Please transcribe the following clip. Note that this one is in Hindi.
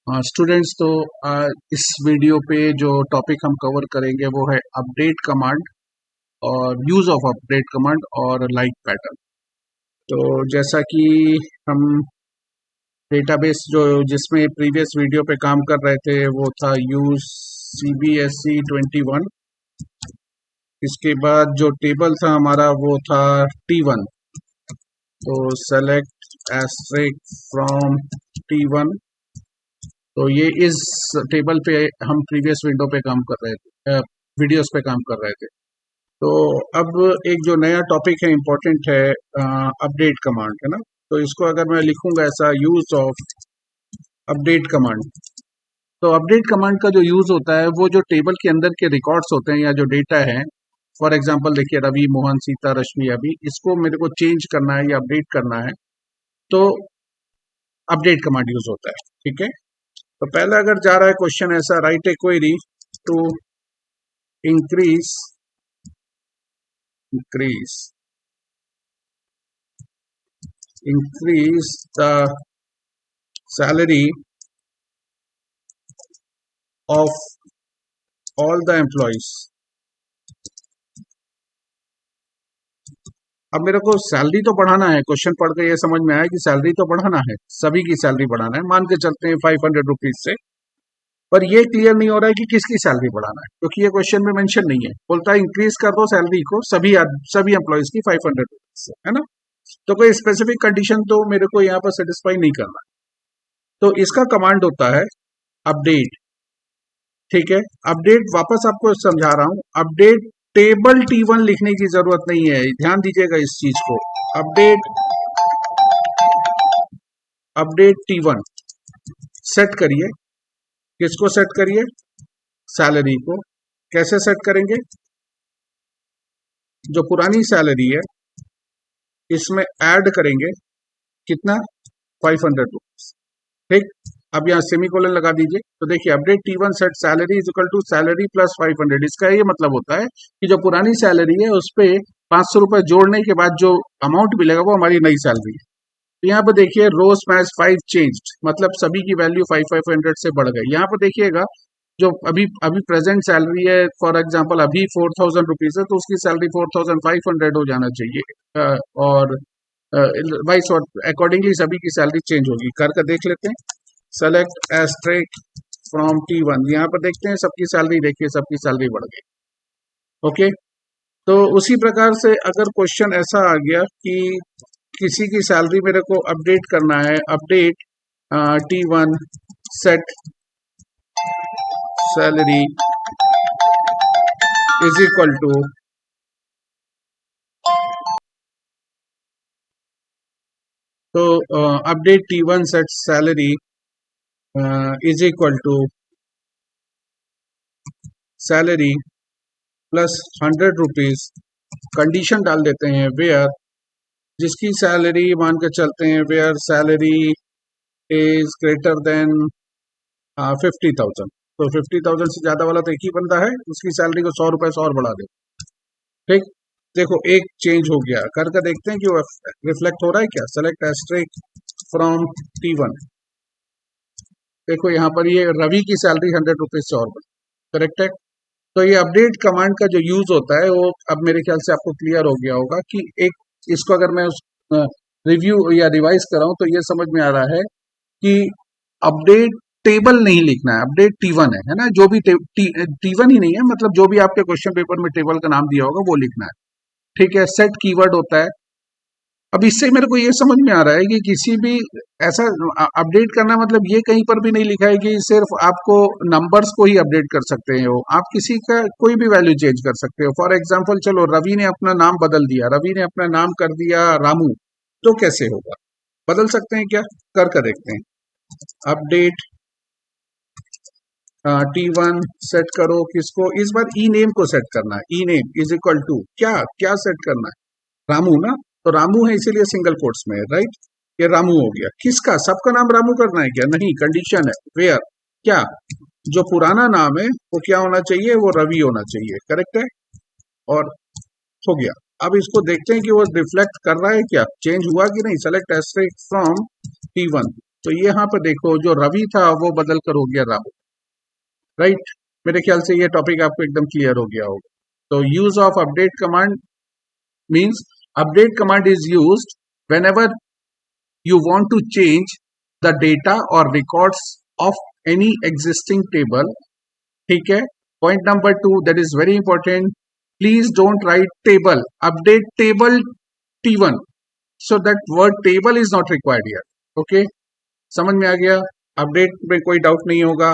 स्टूडेंट्स तो इस वीडियो पे जो टॉपिक हम कवर करेंगे वो है अपडेट कमांड और यूज़ ऑफ अपडेट कमांड और लाइक पैटर्न। तो जैसा कि हम डेटाबेस जो जिसमें प्रीवियस वीडियो पे काम कर रहे थे वो था यूज CBSE 21। इसके बाद जो टेबल था हमारा वो था T1। तो सेलेक्ट एस्ट्रिक फ्रॉम T1। तो ये इस टेबल पे हम प्रीवियस विंडो पे काम कर रहे थे, वीडियोस पे काम कर रहे थे। तो अब एक जो नया टॉपिक है इम्पोर्टेंट है, अपडेट कमांड है ना। तो इसको अगर मैं लिखूंगा ऐसा, यूज ऑफ अपडेट कमांड। तो अपडेट कमांड का जो यूज होता है वो जो टेबल के अंदर के रिकॉर्ड्स होते हैं या जो डेटा है, फॉर एग्जांपल देखिए रवि, मोहन, सीता, रश्मि, अभी इसको मेरे को चेंज करना है या अपडेट करना है तो अपडेट कमांड यूज होता है। ठीक है, तो पहले अगर जा रहा है क्वेश्चन ऐसा, write a query to increase the salary of all the employees। अब मेरे को सैलरी तो बढ़ाना है, क्वेश्चन पढ़ के ये समझ में आया कि सैलरी तो बढ़ाना है, सभी की सैलरी बढ़ाना है, मान के चलते हैं 500 रुपीज से। पर ये क्लियर नहीं हो रहा है कि किसकी सैलरी बढ़ाना है, क्योंकि ये क्वेश्चन में मेंशन नहीं है। बोलता है इंक्रीज कर दो सैलरी को सभी एम्प्लॉयज की 500 रुपीज से, है ना। तो कोई स्पेसिफिक कंडीशन तो मेरे को यहाँ पर सेटिस्फाई नहीं करना। तो इसका कमांड होता है अपडेट। ठीक है, अपडेट वापस आपको समझा रहा हूं, अपडेट टेबल T1 लिखने की जरूरत नहीं है, ध्यान दीजिएगा इस चीज को। अपडेट T1 सेट करिए। किसको सेट करिए? सैलरी को। कैसे सेट करेंगे? जो पुरानी सैलरी है इसमें ऐड करेंगे कितना? 500 रुपीज। ठीक, अब यहाँ सेमीकोलन लगा दीजिए। तो देखिए update T1 set salary is equal to salary plus 500। इसका ये मतलब होता है कि जो पुरानी सैलरी है उस पे 500 रुपए जोड़ने के बाद जो अमाउंट मिलेगा वो हमारी नई सैलरी है। तो यहाँ पर देखिए रोज मैच 5 चेंज्ड, मतलब सभी की वैल्यू 500 से बढ़ गई। यहाँ पर देखिएगा जो अभी अभी प्रेजेंट सैलरी है, फॉर एग्जांपल अभी 4000 रुपीज है, तो उसकी सैलरी 4500 हो जाना चाहिए, और वाइस अकॉर्डिंगली सभी की सैलरी चेंज होगी। करके देख लेते हैं। Select asterisk from T1। यहाँ पर देखते हैं सबकी सैलरी, देखिए सबकी सैलरी बढ़ गई। ओके, तो उसी प्रकार से अगर क्वेश्चन ऐसा आ गया कि किसी की सैलरी मेरे को अपडेट करना है, update T1 set salary is equal to, तो update T1 set salary is equal to salary plus 100 rupees. Condition डाल देते हैं वेयर, जिसकी सैलरी मान के चलते हैं where salary is greater than 50,000। तो 50,000 से ज्यादा वाला तो एक ही बंदा है, उसकी सैलरी को 100 रुपए से और बढ़ा दे। ठीक, देखो एक चेंज हो गया। करके देखते हैं कि वो रिफ्लेक्ट हो रहा है क्या। Select asterisk from T1। देखो यहाँ पर ये रवि की सैलरी 100 रुपीज से और बढ़ी। करेक्ट है। तो ये अपडेट कमांड का जो यूज होता है वो अब मेरे ख्याल से आपको क्लियर हो गया होगा कि एक इसको अगर मैं रिव्यू या रिवाइज कर रहा हूं तो ये समझ में आ रहा है कि अपडेट टेबल नहीं लिखना है, अपडेट T1 है ना। जो भी T1 ही नहीं है, मतलब जो भी आपके क्वेश्चन पेपर में टेबल का नाम दिया होगा वो लिखना है। ठीक है, सेट कीवर्ड होता है। अब इससे मेरे को ये समझ में आ रहा है कि किसी भी ऐसा अपडेट करना मतलब ये कहीं पर भी नहीं लिखा है कि सिर्फ आपको नंबर्स को ही अपडेट कर सकते हो, आप किसी का कोई भी वैल्यू चेंज कर सकते हो। फॉर एग्जांपल चलो रवि ने अपना नाम बदल दिया, रवि ने अपना नाम कर दिया रामू, तो कैसे होगा? बदल सकते हैं क्या? कर देखते हैं। अपडेट T1 सेट करो किसको? इस बार ई नेम को सेट करना है। ई नेम इज इक्वल टू क्या क्या सेट करना है? रामू ना, तो रामू है इसीलिए सिंगल कोट्स में है, राइट। ये रामू हो गया। किसका? सबका नाम रामू करना है क्या? नहीं, कंडीशन है वेयर क्या, जो पुराना नाम है वो क्या होना चाहिए? वो रवि होना चाहिए। करेक्ट है, और हो गया। अब इसको देखते हैं कि वो रिफ्लेक्ट कर रहा है क्या, चेंज हुआ कि नहीं। Select asterisk from T1। तो ये यहाँ पर देखो जो रवि था वो बदल कर हो गया राहुल, राइट। मेरे ख्याल से ये टॉपिक आपको एकदम क्लियर हो गया होगा। तो use of update command means update command is used whenever you want to change the data or records of any existing table, ठीक है। Point number 2 that is very important, please don't write table, update table T1, so that word table is not required here, okay। समझ में आ गया, अपडेट में कोई डाउट नहीं होगा।